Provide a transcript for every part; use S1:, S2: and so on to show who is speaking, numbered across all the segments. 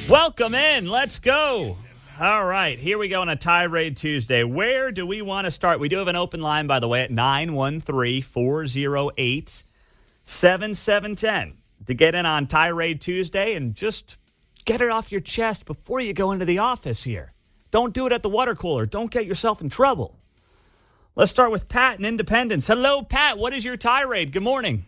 S1: Welcome in. Let's go. All right, here we go on a Tirade Tuesday. Where do we want to start? We do have an open line, by the way, at 913-408-7710 to get in on Tirade Tuesday and just get it off your chest before you go into the office here. Don't do it at the water cooler. Don't get yourself in trouble. Let's start with Pat in Independence. Hello, Pat. What is your tirade? Good morning.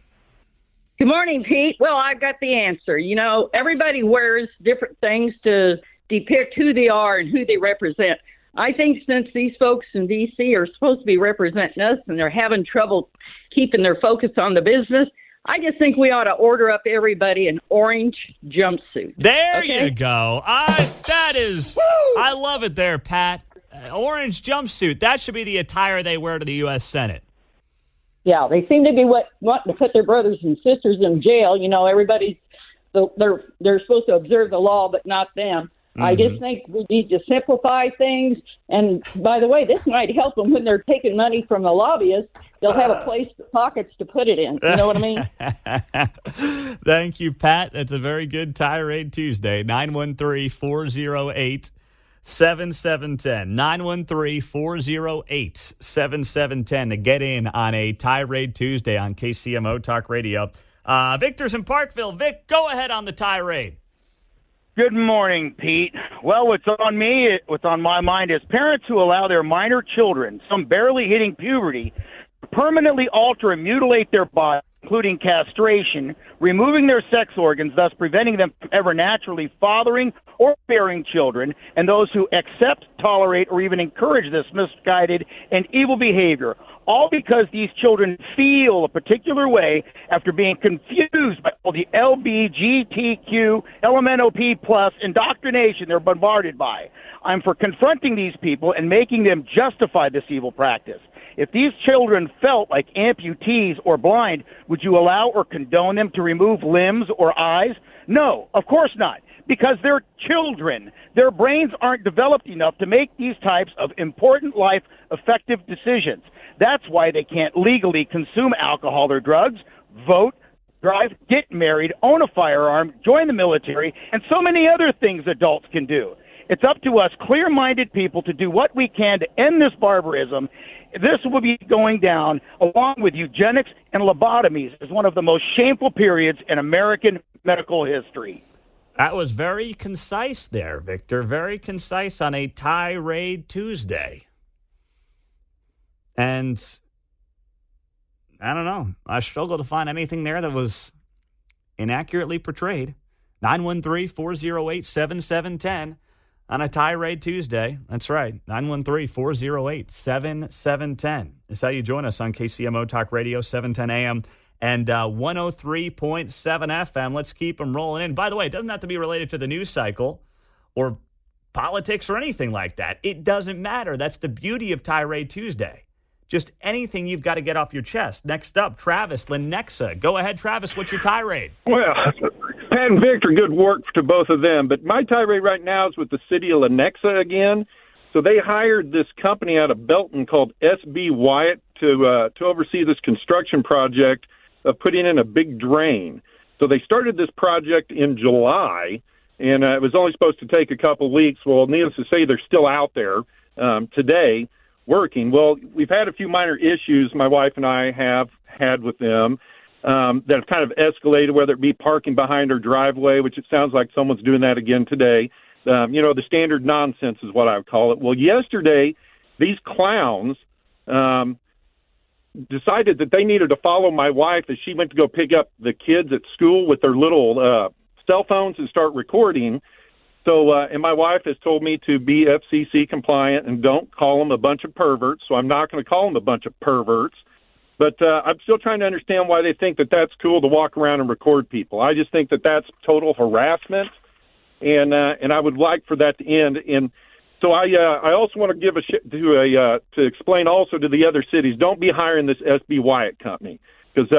S2: Good morning, Pete. Well, I've got the answer. You know, everybody wears different things to depict who they are and who they represent. I think since these folks in D.C. are supposed to be representing us and they're having trouble keeping their focus on the business, I just think we ought to order up everybody an orange jumpsuit.
S1: There you go. I love it there, Pat. Orange jumpsuit. That should be the attire they wear to the U.S. Senate.
S2: Yeah, they seem to be wanting to put their brothers and sisters in jail. You know, they're supposed to observe the law, but not them. Mm-hmm. I just think we need to simplify things. And by the way, this might help them when they're taking money from the lobbyists. They'll have a place for pockets to put it in. You know what I mean?
S1: Thank you, Pat. That's a very good Tirade Tuesday. 913-408-7710. 913-408-7710 to get in on a Tirade Tuesday on KCMO Talk Radio. Victor's in Parkville. Vic, go ahead on the tirade.
S3: Good morning, Pete. Well, what's on my mind is parents who allow their minor children, some barely hitting puberty, to permanently alter and mutilate their body, including castration, removing their sex organs, thus preventing them from ever naturally fathering or bearing children, and those who accept, tolerate, or even encourage this misguided and evil behavior, all because these children feel a particular way after being confused by all the LBGTQ, LMNOP plus indoctrination they're bombarded by. I'm for confronting these people and making them justify this evil practice. If these children felt like amputees or blind, would you allow or condone them to remove limbs or eyes? No, of course not, because they're children. Their brains aren't developed enough to make these types of important life effective decisions. That's why they can't legally consume alcohol or drugs, vote, drive, get married, own a firearm, join the military, and so many other things adults can do. It's up to us clear-minded people to do what we can to end this barbarism. This will be going down, along with eugenics and lobotomies, as one of the most shameful periods in American medical history.
S1: That was very concise there, Victor. Very concise on a Tirade Tuesday. And I don't know. I struggle to find anything there that was inaccurately portrayed. 913-408-7710. On a Tirade Tuesday. That's right. 913-408-7710 is how you join us on KCMO Talk Radio, 710 AM and 103.7 FM. Let's keep them rolling in. By the way, it doesn't have to be related to the news cycle or politics or anything like that. It doesn't matter. That's the beauty of Tirade Tuesday. Just anything you've got to get off your chest. Next up, Travis, Lenexa. Go ahead, Travis. What's your tirade?
S4: Well, Pat and Victor, good work to both of them. But my tirade right now is with the city of Lenexa again. So they hired this company out of Belton called SB Wyatt to oversee this construction project of putting in a big drain. So they started this project in July, and it was only supposed to take a couple weeks. Well, needless to say, they're still out there today working. Well, we've had a few minor issues my wife and I have had with them that have kind of escalated, whether it be parking behind our driveway, which it sounds like someone's doing that again today. The standard nonsense is what I would call it. Well, yesterday, these clowns decided that they needed to follow my wife as she went to go pick up the kids at school with their little cell phones and start recording. So, and my wife has told me to be FCC compliant and don't call them a bunch of perverts. So I'm not going to call them a bunch of perverts. But I'm still trying to understand why they think that that's cool to walk around and record people. I just think that that's total harassment, and I would like for that to end. And so I also want to give to explain also to the other cities, don't be hiring this SB Wyatt company because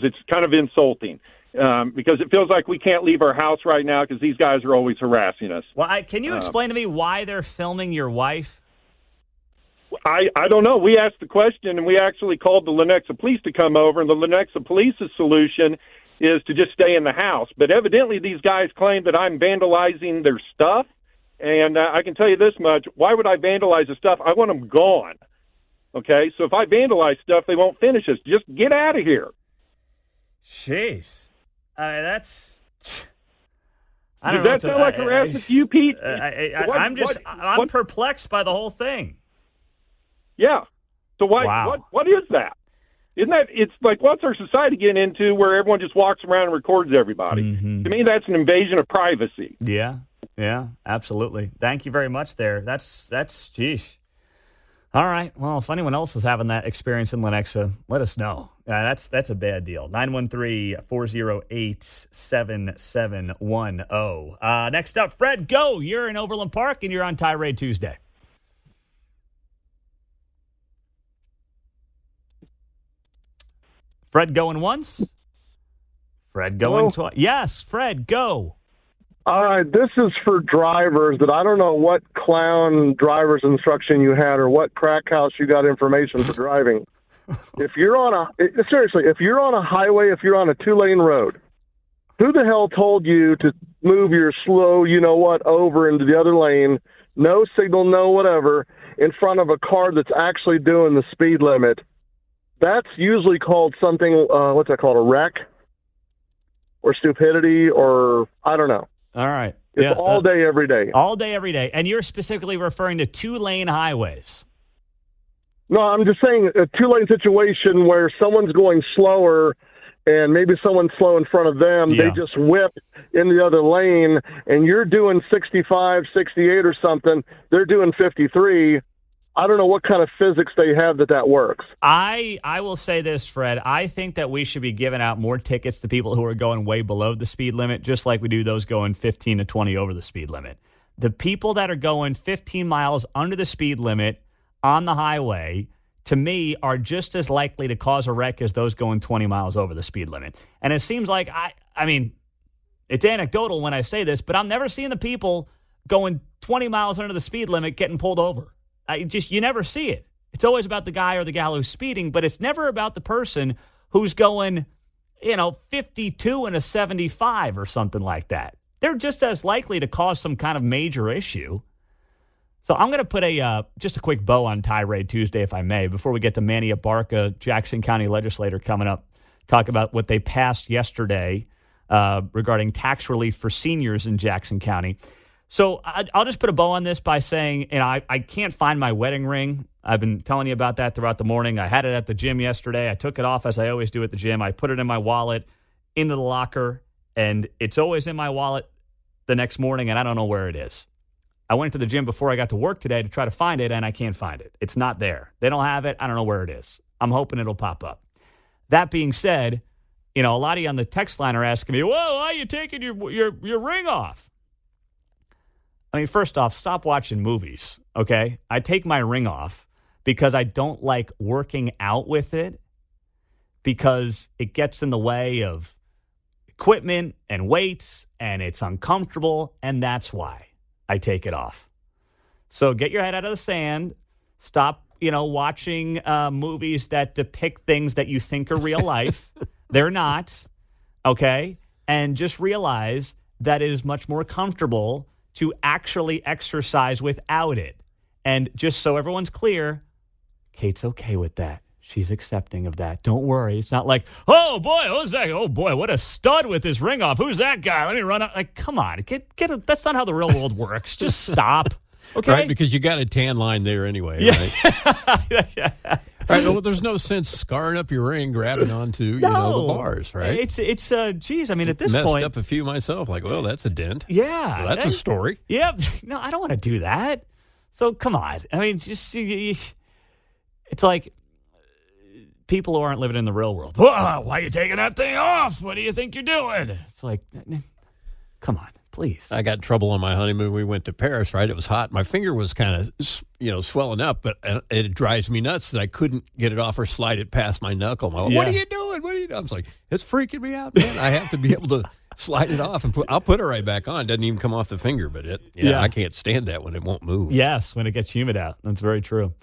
S4: it's kind of insulting. Because it feels like we can't leave our house right now because these guys are always harassing us.
S1: Well, can you explain to me why they're filming your wife?
S4: I don't know. We asked the question, and we actually called the Lenexa police to come over, and the Lenexa police's solution is to just stay in the house. But evidently these guys claim that I'm vandalizing their stuff. And I can tell you this much. Why would I vandalize the stuff? I want them gone. Okay? So if I vandalize stuff, they won't finish us. Just get out of here.
S1: Jeez. I mean, that's...
S4: Does that sound like harassment to you, Pete?
S1: I'm perplexed by the whole thing.
S4: Yeah. So what is that? Isn't that, it's like, what's our society getting into where everyone just walks around and records everybody?
S1: Mm-hmm.
S4: To me, that's an invasion of privacy.
S1: Yeah, absolutely. Thank you very much there. That's geez. All right. Well, if anyone else is having that experience in Lenexa, let us know. That's a bad deal. 913-408-7710. Next up, Fred, go. You're in Overland Park, and you're on Tirade Tuesday. Fred going once? Fred going twice? Yes, Fred, go.
S5: All right, this is for drivers that I don't know what clown driver's instruction you had or what crack house you got information for driving. If you're on a highway, if you're on a 2-lane road, who the hell told you to move your slow, over into the other lane, no signal, no whatever, in front of a car that's actually doing the speed limit? That's usually called something, what's that called, a wreck? Or stupidity, or I don't know.
S1: All right.
S5: It's all day, every day.
S1: All day, every day. And you're specifically referring to 2-lane highways.
S5: No, I'm just saying a 2-lane situation where someone's going slower and maybe someone's slow in front of them.
S1: Yeah.
S5: They just whip in the other lane and you're doing 65, 68 or something. They're doing 53. I don't know what kind of physics they have that works.
S1: I will say this, Fred. I think that we should be giving out more tickets to people who are going way below the speed limit, just like we do those going 15 to 20 over the speed limit. The people that are going 15 miles under the speed limit on the highway, to me, are just as likely to cause a wreck as those going 20 miles over the speed limit. And it seems like, I mean, it's anecdotal when I say this, but I'm never seeing the people going 20 miles under the speed limit getting pulled over. You never see it. It's always about the guy or the gal who's speeding, but it's never about the person who's going, 52 and a 75 or something like that. They're just as likely to cause some kind of major issue. So I'm going to put just a quick bow on Tirade Tuesday, if I may, before we get to Manny Abarca, Jackson County legislator, coming up, talk about what they passed yesterday regarding tax relief for seniors in Jackson County. So I'll just put a bow on this by saying, I can't find my wedding ring. I've been telling you about that throughout the morning. I had it at the gym yesterday. I took it off as I always do at the gym. I put it in my wallet, into the locker, and it's always in my wallet the next morning, and I don't know where it is. I went to the gym before I got to work today to try to find it, and I can't find it. It's not there. They don't have it. I don't know where it is. I'm hoping it'll pop up. That being said, a lot of you on the text line are asking me, whoa, why are you taking your ring off? I mean, first off, stop watching movies, okay? I take my ring off because I don't like working out with it because it gets in the way of equipment and weights, and it's uncomfortable, and that's why I take it off. So get your head out of the sand. Stop, watching movies that depict things that you think are real life. They're not, okay? And just realize that it is much more comfortable to actually exercise without it. And just so everyone's clear, Kate's okay with that. She's accepting of that. Don't worry. It's not like, oh, boy, who's that? Oh, boy, what a stud with his ring off. Who's that guy? Let me run up. Like, come on. That's not how the real world works. Just stop. Okay?
S6: Right, because you got a tan line there anyway, right?
S1: Yeah.
S6: Right, well, there's no sense scarring up your ring, grabbing onto the bars, right?
S1: Geez, I mean, at this
S6: messed
S1: point,
S6: up a few myself. Like, well, that's a dent.
S1: Yeah,
S6: well, that's a story.
S1: Yeah, no, I don't want to do that. So come on, I mean, just it's like people who aren't living in the real world. Whoa, why are you taking that thing off? What do you think you're doing? It's like, come on. Please.
S6: I got in trouble on my honeymoon. We went to Paris, right? It was hot. My finger was kind of, swelling up, but it drives me nuts that I couldn't get it off or slide it past my knuckle. What are you doing? What are you doing? I was like, it's freaking me out, man. I have to be able to slide it off and I'll put it right back on. It doesn't even come off the finger, but I can't stand that when it won't move.
S1: Yes, when it gets humid out. That's very true.